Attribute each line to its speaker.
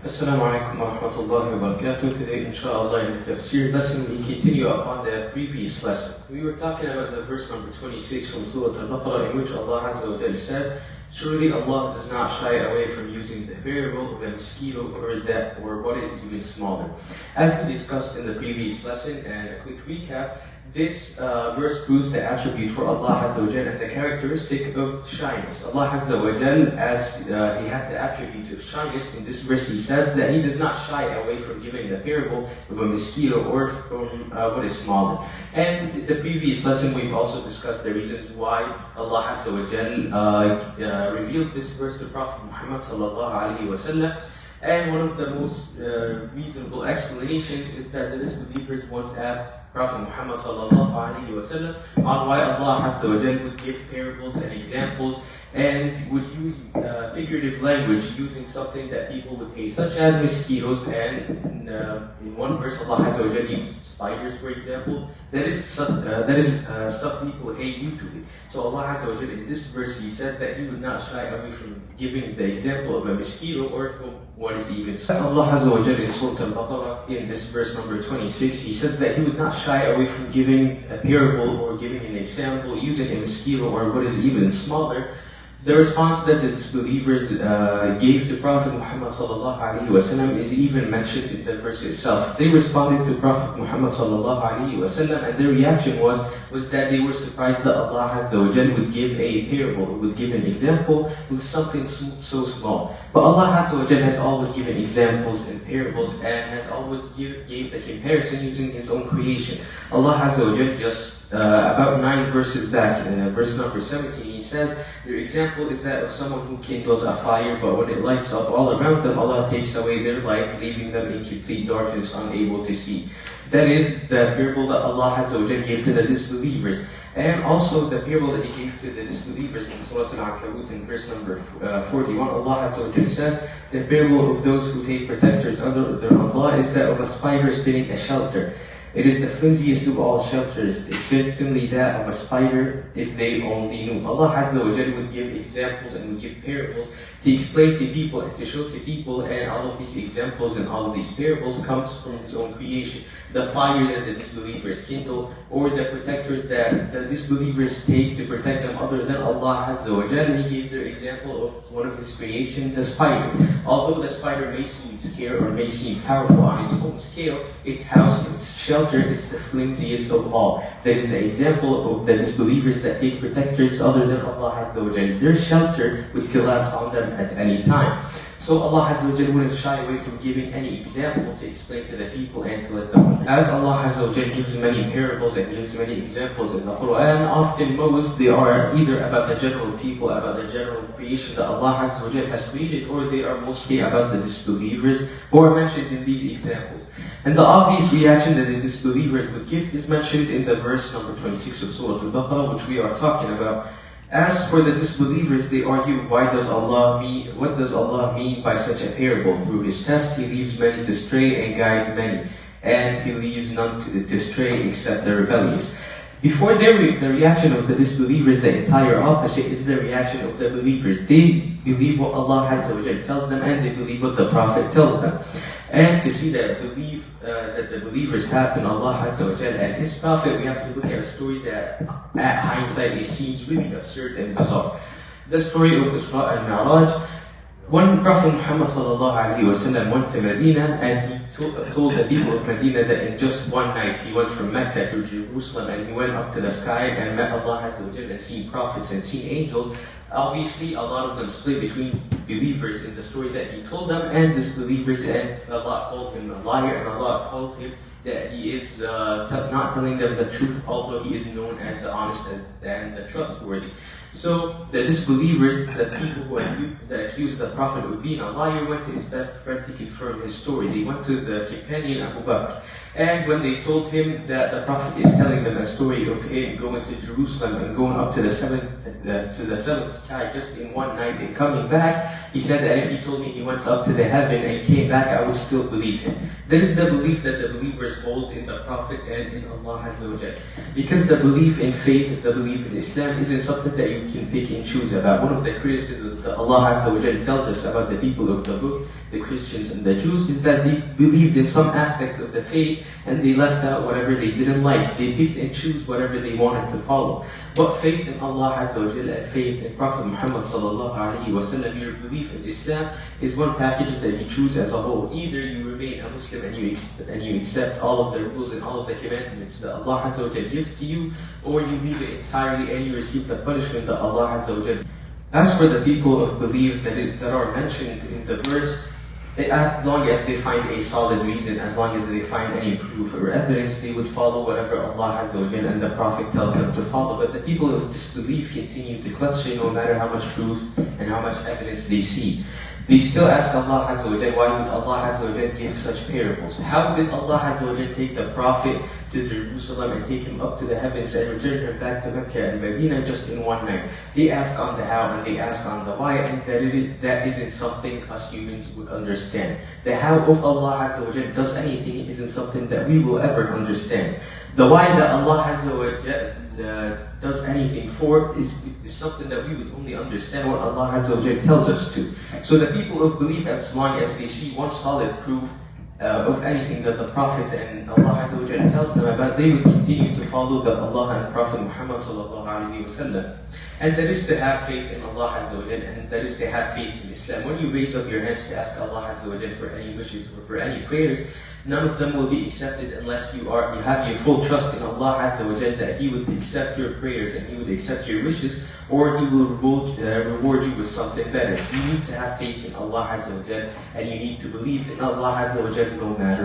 Speaker 1: Assalamu alaikum wa rahmatullahi wa barakatuh. Today, inshallah, in the tafsir lesson, we continue upon the previous lesson. We were talking about the verse number 26 from Surah Al-Baqarah, in which Allah Azza wa Jalla says, "Surely Allah does not shy away from using the parable of a mosquito or what is even smaller." As we discussed in the previous lesson, and a quick recap, this verse proves the attribute for Allah Azza wa Jal and the characteristic of shyness. Allah Azza wa Jal, as He has the attribute of shyness, in this verse He says that He does not shy away from giving the parable of a mosquito or from what is smaller. And in the previous lesson we've also discussed the reasons why Allah Azza wa Jal revealed this verse to Prophet Muhammad sallallahu alaihi wasallam. And one of the most reasonable explanations is that the disbelievers once asked Prophet Muhammad sallallahu alaihi wasallam on why Allah Azza wa Jal would give parables and examples and would use figurative language using something that people would hate, such as mosquitoes. And in one verse, Allah Azza wa Jal used spiders, for example. That is stuff people hate usually. So Allah Azza wa Jal, in this verse, He says that He would not shy away from giving the example of a mosquito or from what is even. Allah Azza wa Jal in Surah Al-Baqarah, in this verse number 26, He says that He would not shy away from giving a parable or giving an example using a mosquito or what is even smaller. The response that the disbelievers gave to Prophet Muhammad sallallahu alaihi wasallam is even mentioned in the verse itself. They responded to Prophet Muhammad sallallahu alaihi wasallam, and their reaction was that they were surprised that Allah Azza wa Jal would give a parable, would give an example with something so small. But Allah Azza wa Jal has always given examples and parables and has always gave the comparison using His own creation. Allah Azza wa Jal just about 9 verses back, in verse number 17, He says, "Your example is that of someone who kindles a fire, but when it lights up all around them, Allah takes away their light, leaving them in complete darkness, unable to see." That is the parable that Allah Azza wa Jal gave to the disbelievers. And also the parable that He gave to the disbelievers in Surah Al-Ankabut in verse number 41, Allah Azza wa Jal says, "The parable of those who take protectors under their Allah is that of a spider spinning a shelter. It is the flimsiest of all shelters. It's certainly that of a spider if they only knew." Allah Azza wa Jal would give examples and would give parables to explain to people and to show to people, and all of these examples and all of these parables comes from His own creation. The fire that the disbelievers kindle, or the protectors that the disbelievers take to protect them other than Allah Azza wa Jal. He gave their example of one of His creation, the spider. Although the spider may seem scary or may seem powerful on its own scale, its house, its shelter, it's the flimsiest of all. That is the example of the disbelievers that take protectors other than Allah Azza wa Jal. Their shelter would collapse on them at any time. So Allah Azza wa Jal wouldn't shy away from giving any example to explain to the people and to let them know. As Allah Azza wa Jal gives many parables and gives many examples in the Quran, often most they are either about the general people, about the general creation that Allah Azza wa Jal has created, or they are mostly about the disbelievers who are mentioned in these examples. And the obvious reaction that the disbelievers would give is mentioned in the verse number 26 of Surah Al-Baqarah, which we are talking about. As for the disbelievers, they argue, what does Allah mean by such a parable? Through His test, He leaves many to stray and guides many, and He leaves none to stray except the rebellious. Before the reaction of the disbelievers, the entire opposite is the reaction of the believers. They believe what Allah Azza wa Jal tells them, and they believe what the Prophet tells them. And to see that belief that the believers have in Allah Azza wa Jal and His Prophet, we have to look at a story that, at hindsight, it seems really absurd and bizarre. The story of Isra and Mi'raj. When Prophet Muhammad sallallahu alaihi wasallam went to Medina, and he told the people of Medina that in just one night he went from Mecca to Jerusalem, and he went up to the sky and met Allah Azza wa Jal and seen prophets and seen angels. Obviously, a lot of them split between believers in the story that he told them and disbelievers, and Allah called him a liar, and Allah called him that he is not telling them the truth, although he is known as the honest and the trustworthy. So the disbelievers, the people that accused the Prophet of being a liar, went to his best friend to confirm his story. They went to the companion Abu Bakr, and when they told him that the Prophet is telling them a story of him going to Jerusalem and going up to the seventh sky just in one night and coming back, he said that if he told me he went up to the heaven and came back, I would still believe him. That is the belief that the believers hold in the Prophet and in Allah Azza wa Jal. Because the belief in faith, the belief in Islam isn't something that you can pick and choose about. One of the criticisms that Allah Azza wa Jal tells us about the people of the book the Christians and the Jews is that they believed in some aspects of the faith and they left out whatever they didn't like. They picked and choose whatever they wanted to follow. But faith in Allah Azza wa Jalla and faith in Prophet Muhammad sallallahu alaihi wasallam, your belief in Islam is one package that you choose as a whole. Either you remain a Muslim and you accept all of the rules and all of the commandments that Allah Azza wa Jalla gives to you, or you leave it entirely and you receive the punishment that Allah Azza wa Jalla. As for the people of belief that are mentioned in the verse, as long as they find a solid reason, as long as they find any proof or evidence, they would follow whatever Allah Azza wa Jalla and the Prophet tells them to follow. But the people of disbelief continue to question no matter how much truth and how much evidence they see. They still ask Allah Azza wa Jalla, why would Allah Azza wa Jalla give such parables? How did Allah Azza wa Jalla take the Prophet to Jerusalem and take him up to the heavens and return him back to Mecca and Medina just in one night? They ask on the how and they ask on the why, and that isn't something us humans would understand. The how of Allah Azza wa Jalla does anything isn't something that we will ever understand. The why that Allah Azza wa Jalla does anything for is something that we would only understand what Allah Azza wa Jalla tells us to. So the people of belief, as long as they see one solid proof of anything that the Prophet and Allah Azza wa Jalla tells them about, they would continue to follow the Allah and Prophet Muhammad sallallahu alaihi wasallam. And that is to have faith in Allah Azza wa Jalla, and that is to have faith in Islam. When you raise up your hands to ask Allah Azza wa Jalla for any wishes or for any prayers, none of them will be accepted unless you have your full trust in Allah Azza wa Jalla that He would accept your prayers and He would accept your wishes, or He will reward you with something better. You need to have faith in Allah Azza wa Jalla, and you need to believe in Allah Azza wa Jalla no matter